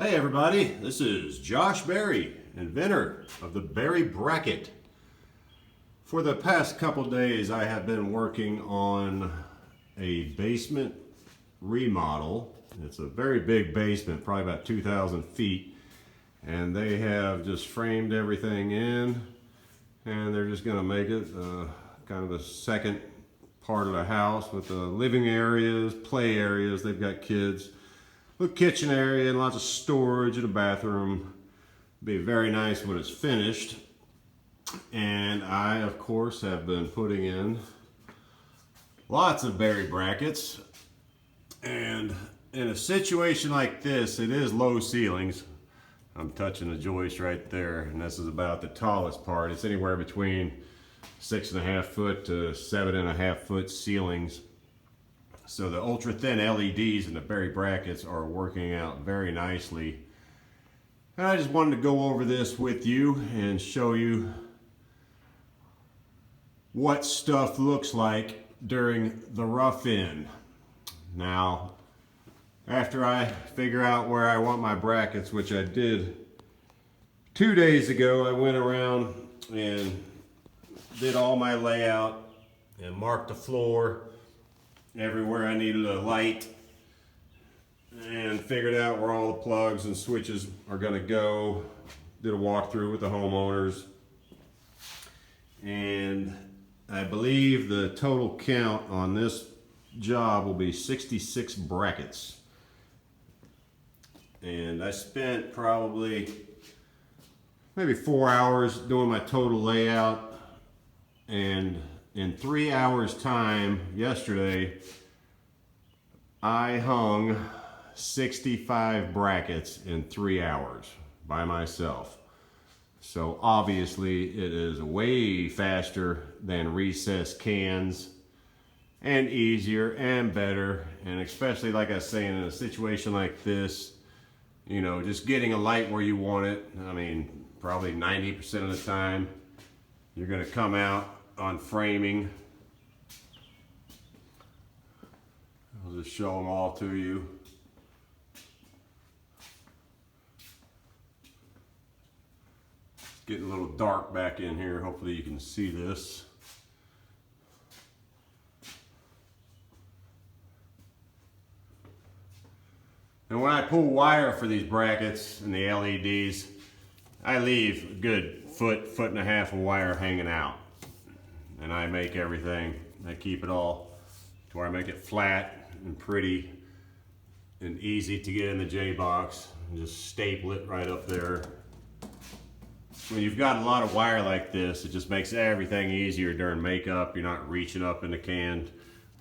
Hey everybody, this is Josh Berry, inventor of the Berry Bracket. For the past couple days I have been working on a basement remodel. It's a very big basement, probably about 2,000 feet, and they have just framed everything in and they're just going to make it kind of a second part of the house with the living areas, play areas. They've got kids. Little kitchen area and lots of storage and a bathroom. Be very nice when it's finished. And I, of course, have been putting in lots of Berry brackets. And in a situation like this, it is low ceilings. I'm touching the joist right there, and this is about the tallest part. It's anywhere between 6.5 foot to 7.5 foot ceilings. So the ultra thin LEDs and the Berry brackets are working out very nicely. And I just wanted to go over this with you and show you what stuff looks like during the rough in. Now, after I figure out where I want my brackets, which I did 2 days ago, I went around and did all my layout and marked the floor everywhere I needed a light, and figured out where all the plugs and switches are going to go. Did a walkthrough with the homeowners, and I believe the total count on this job will be 66 brackets. And I spent probably maybe 4 hours doing my total layout, and in 3 hours time yesterday I hung 65 brackets in 3 hours by myself. So obviously it is way faster than recessed cans, and easier and better. And especially, like I was saying, in a situation like this, you know, just getting a light where you want it. I mean, probably 90% of the time you're going to come out on framing. I'll just show them all to you. It's getting a little dark back in here. Hopefully you can see this. And when I pull wire for these brackets and the LEDs, I leave a good foot and a half of wire hanging out. And I make everything, I keep it all to where I make it flat and pretty and easy to get in the J-box, and just staple it right up there. When you've got a lot of wire like this, it just makes everything easier during makeup. You're not reaching up in the can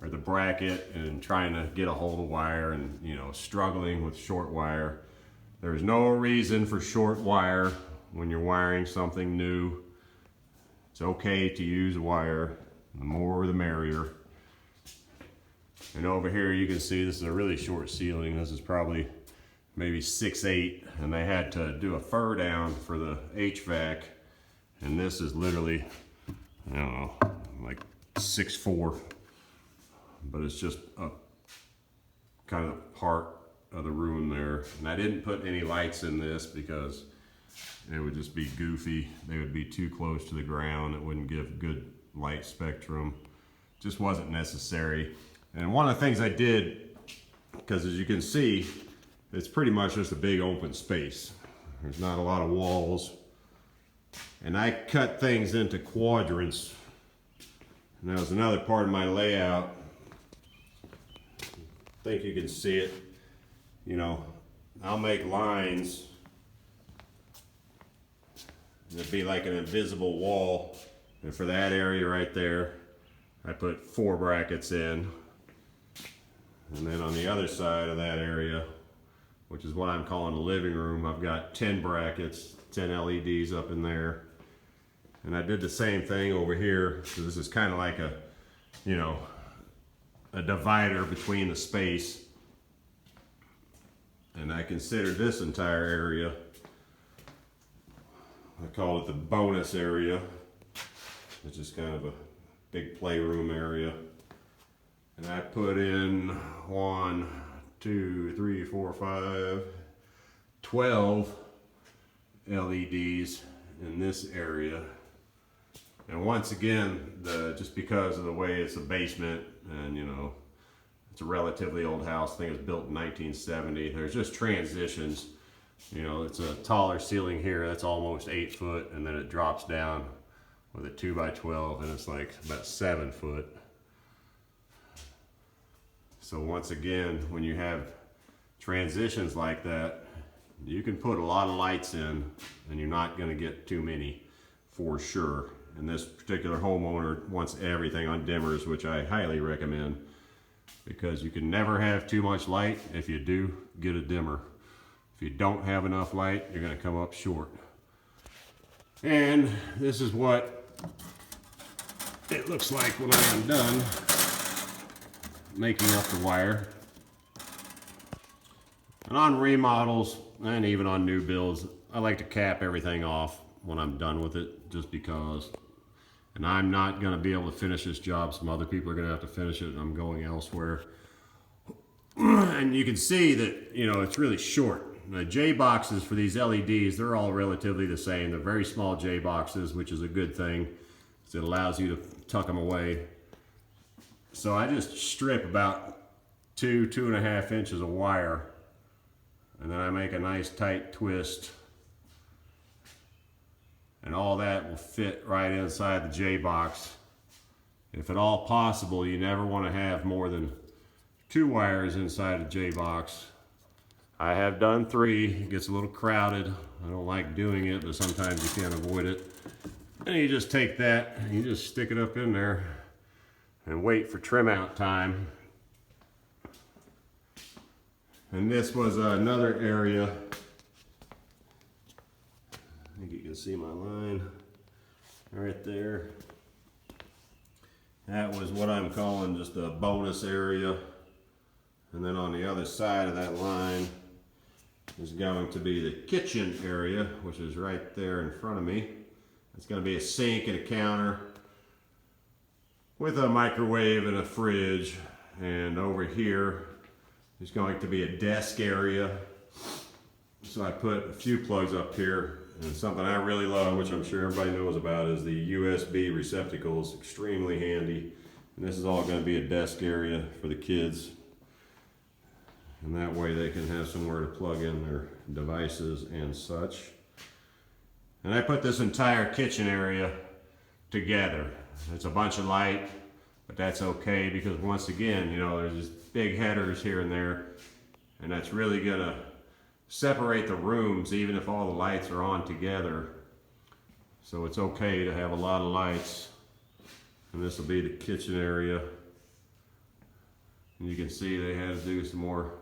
or the bracket and trying to get a hold of wire and, you know, struggling with short wire. There's no reason for short wire when you're wiring something new. It's okay to use wire, the more the merrier. And over here you can see this is a really short ceiling. This is probably maybe 6'8", and they had to do a fur down for the HVAC. And this is literally, I don't know, like 6'4". But it's just a kind of part of the room there. And I didn't put any lights in this because it would just be goofy. They would be too close to the ground. It wouldn't give good light spectrum. Just wasn't necessary. And one of the things I did, because as you can see, it's pretty much just a big open space. There's not a lot of walls. And I cut things into quadrants. And that was another part of my layout. I think you can see it. You know, I'll make lines. It'd be like an invisible wall. And for that area right there, I put 4 brackets in. And then on the other side of that area, which is what I'm calling the living room, I've got 10 brackets, 10 LEDs up in there. And I did the same thing over here. So this is kind of like a, you know, a divider between the space. And I consider this entire area, I call it the bonus area. It's just kind of a big playroom area. And I put in 1, 2, 3, 4, 5, 12 LEDs in this area. And once again, just because of the way it's a basement and you know, it's a relatively old house, I think it was built in 1970, there's just transitions. You know, it's a taller ceiling here, that's almost 8 foot, and then it drops down with a 2x12 and it's like about 7 foot. So once again, when you have transitions like that, you can put a lot of lights in and you're not going to get too many for sure. And this particular homeowner wants everything on dimmers, which I highly recommend, because you can never have too much light. If you do, get a dimmer. If you don't have enough light, you're going to come up short. And this is what it looks like when I am done making up the wire. And on remodels, and even on new builds, I like to cap everything off when I'm done with it, just because. And I'm not going to be able to finish this job. Some other people are going to have to finish it, and I'm going elsewhere. And you can see that, you know, it's really short. The J boxes for these LEDs, they're all relatively the same. They're very small J boxes, which is a good thing, because it allows you to tuck them away. So I just strip about 2.5 inches of wire, and then I make a nice tight twist, and all that will fit right inside the J box. If at all possible, you never want to have more than 2 wires inside a J box. I have done 3. It gets a little crowded. I don't like doing it, but sometimes you can't avoid it. And you just take that and you just stick it up in there and wait for trim out time. And this was another area. I think you can see my line right there. That was what I'm calling just a bonus area. And then on the other side of that line is going to be the kitchen area, which is right there in front of me. It's going to be a sink and a counter with a microwave and a fridge. And over here is going to be a desk area. So I put a few plugs up here, and something I really love, which I'm sure everybody knows about, is the USB receptacles. Extremely handy. And this is all going to be a desk area for the kids. And that way they can have somewhere to plug in their devices and such. And I put this entire kitchen area together. It's a bunch of light, but that's okay, because once again, you know, there's just big headers here and there, and that's really gonna separate the rooms even if all the lights are on together. So it's okay to have a lot of lights. And this will be the kitchen area. And you can see they had to do some more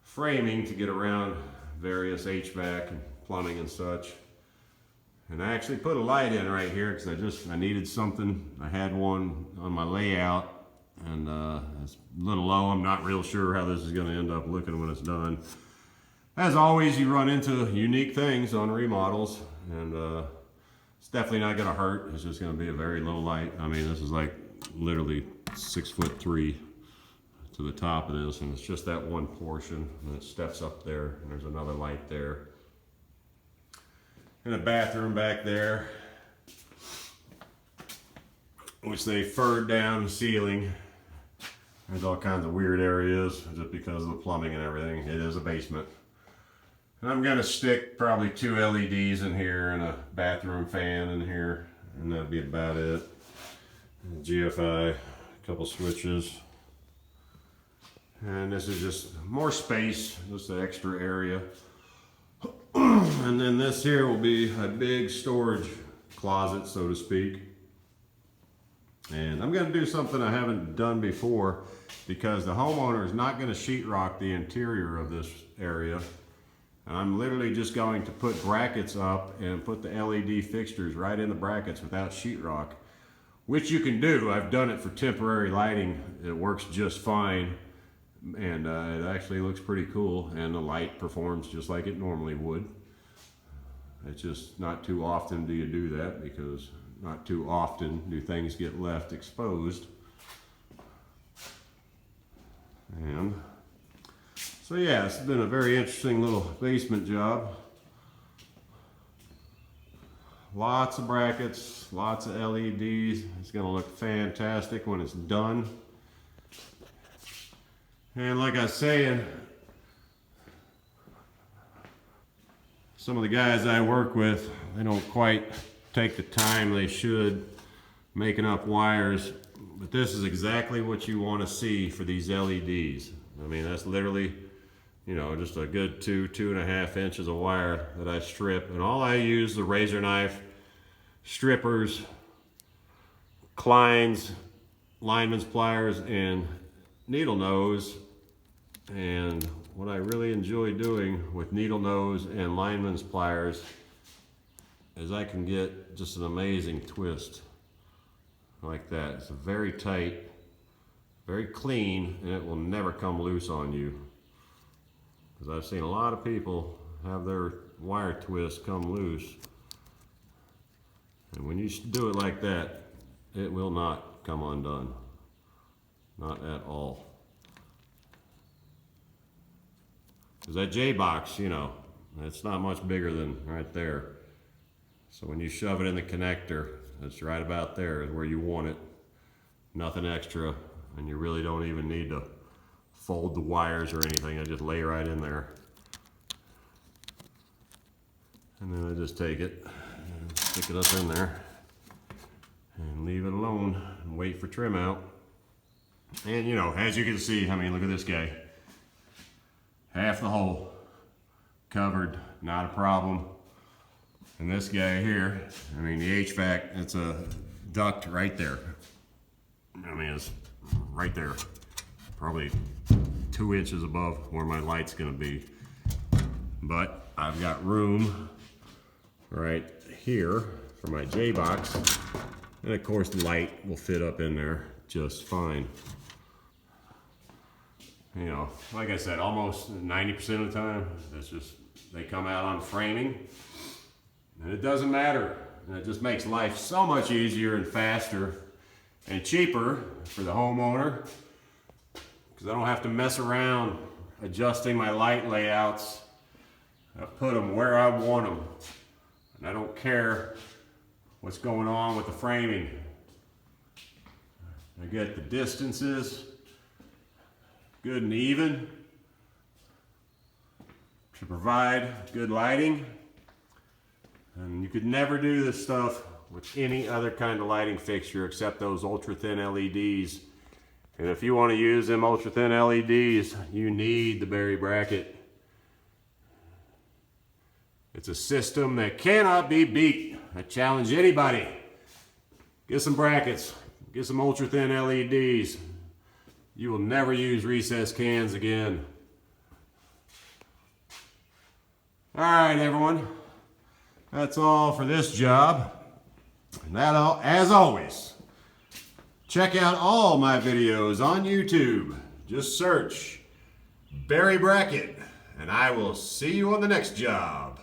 framing to get around various HVAC and plumbing and such. And I actually put a light in right here because I needed something. I had one on my layout, and it's a little low. I'm not real sure how this is going to end up looking when it's done. As always, you run into unique things on remodels, and it's definitely not going to hurt. It's just going to be a very low light. I mean, this is like literally 6'3" to the top of this, and it's just that one portion, and it steps up there, and there's another light there. And a bathroom back there, which they furred down the ceiling. There's all kinds of weird areas just because of the plumbing and everything. It is a basement. And I'm gonna stick probably 2 LEDs in here and a bathroom fan in here, and that'll be about it. And GFI, a couple switches. And this is just more space, just an extra area. And then this here will be a big storage closet, so to speak. And I'm going to do something I haven't done before, because the homeowner is not going to sheetrock the interior of this area. And I'm literally just going to put brackets up and put the LED fixtures right in the brackets without sheetrock, which you can do. I've done it for temporary lighting. It works just fine. And it actually looks pretty cool, and the light performs just like it normally would. It's just not too often do you do that, because not too often do things get left exposed. And So yeah, it's been a very interesting little basement job. Lots of brackets, lots of LEDs. It's gonna look fantastic when it's done. And like I was saying, some of the guys I work with, they don't quite take the time they should making up wires, but this is exactly what you want to see for these LEDs. I mean, that's literally, you know, just a good 2.5 inches of wire that I strip, and all I use the razor knife, strippers, Kleins, lineman's pliers, and needle nose. And what I really enjoy doing with needle nose and lineman's pliers is I can get just an amazing twist like that. It's very tight, very clean, and it will never come loose on you. Because I've seen a lot of people have their wire twists come loose. And when you do it like that, it will not come undone. Not at all. Because that J-box, you know, it's not much bigger than right there. So when you shove it in the connector, it's right about there is where you want it. Nothing extra, and you really don't even need to fold the wires or anything. I just lay right in there. And then I just take it and stick it up in there and leave it alone and wait for trim out. And you know, as you can see, I mean, look at this guy. Half the hole covered, not a problem. And this guy here, I mean, the HVAC, it's a duct right there. I mean, it's right there, probably 2 inches above where my light's gonna be. But I've got room right here for my J-box. And of course the light will fit up in there just fine. You know, like I said, almost 90% of the time, it's just, they come out on framing, and it doesn't matter. And it just makes life so much easier and faster and cheaper for the homeowner, because I don't have to mess around adjusting my light layouts. I put them where I want them, and I don't care what's going on with the framing. I get the distances good and even to provide good lighting. And you could never do this stuff with any other kind of lighting fixture except those ultra thin LEDs. And if you want to use them ultra thin LEDs, you need the Berry bracket. It's a system that cannot be beat. I challenge anybody. Get some brackets, get some ultra thin LEDs. You will never use recessed cans again. All right, everyone. That's all for this job. And that all, as always, check out all my videos on YouTube. Just search Berry Bracket, and I will see you on the next job.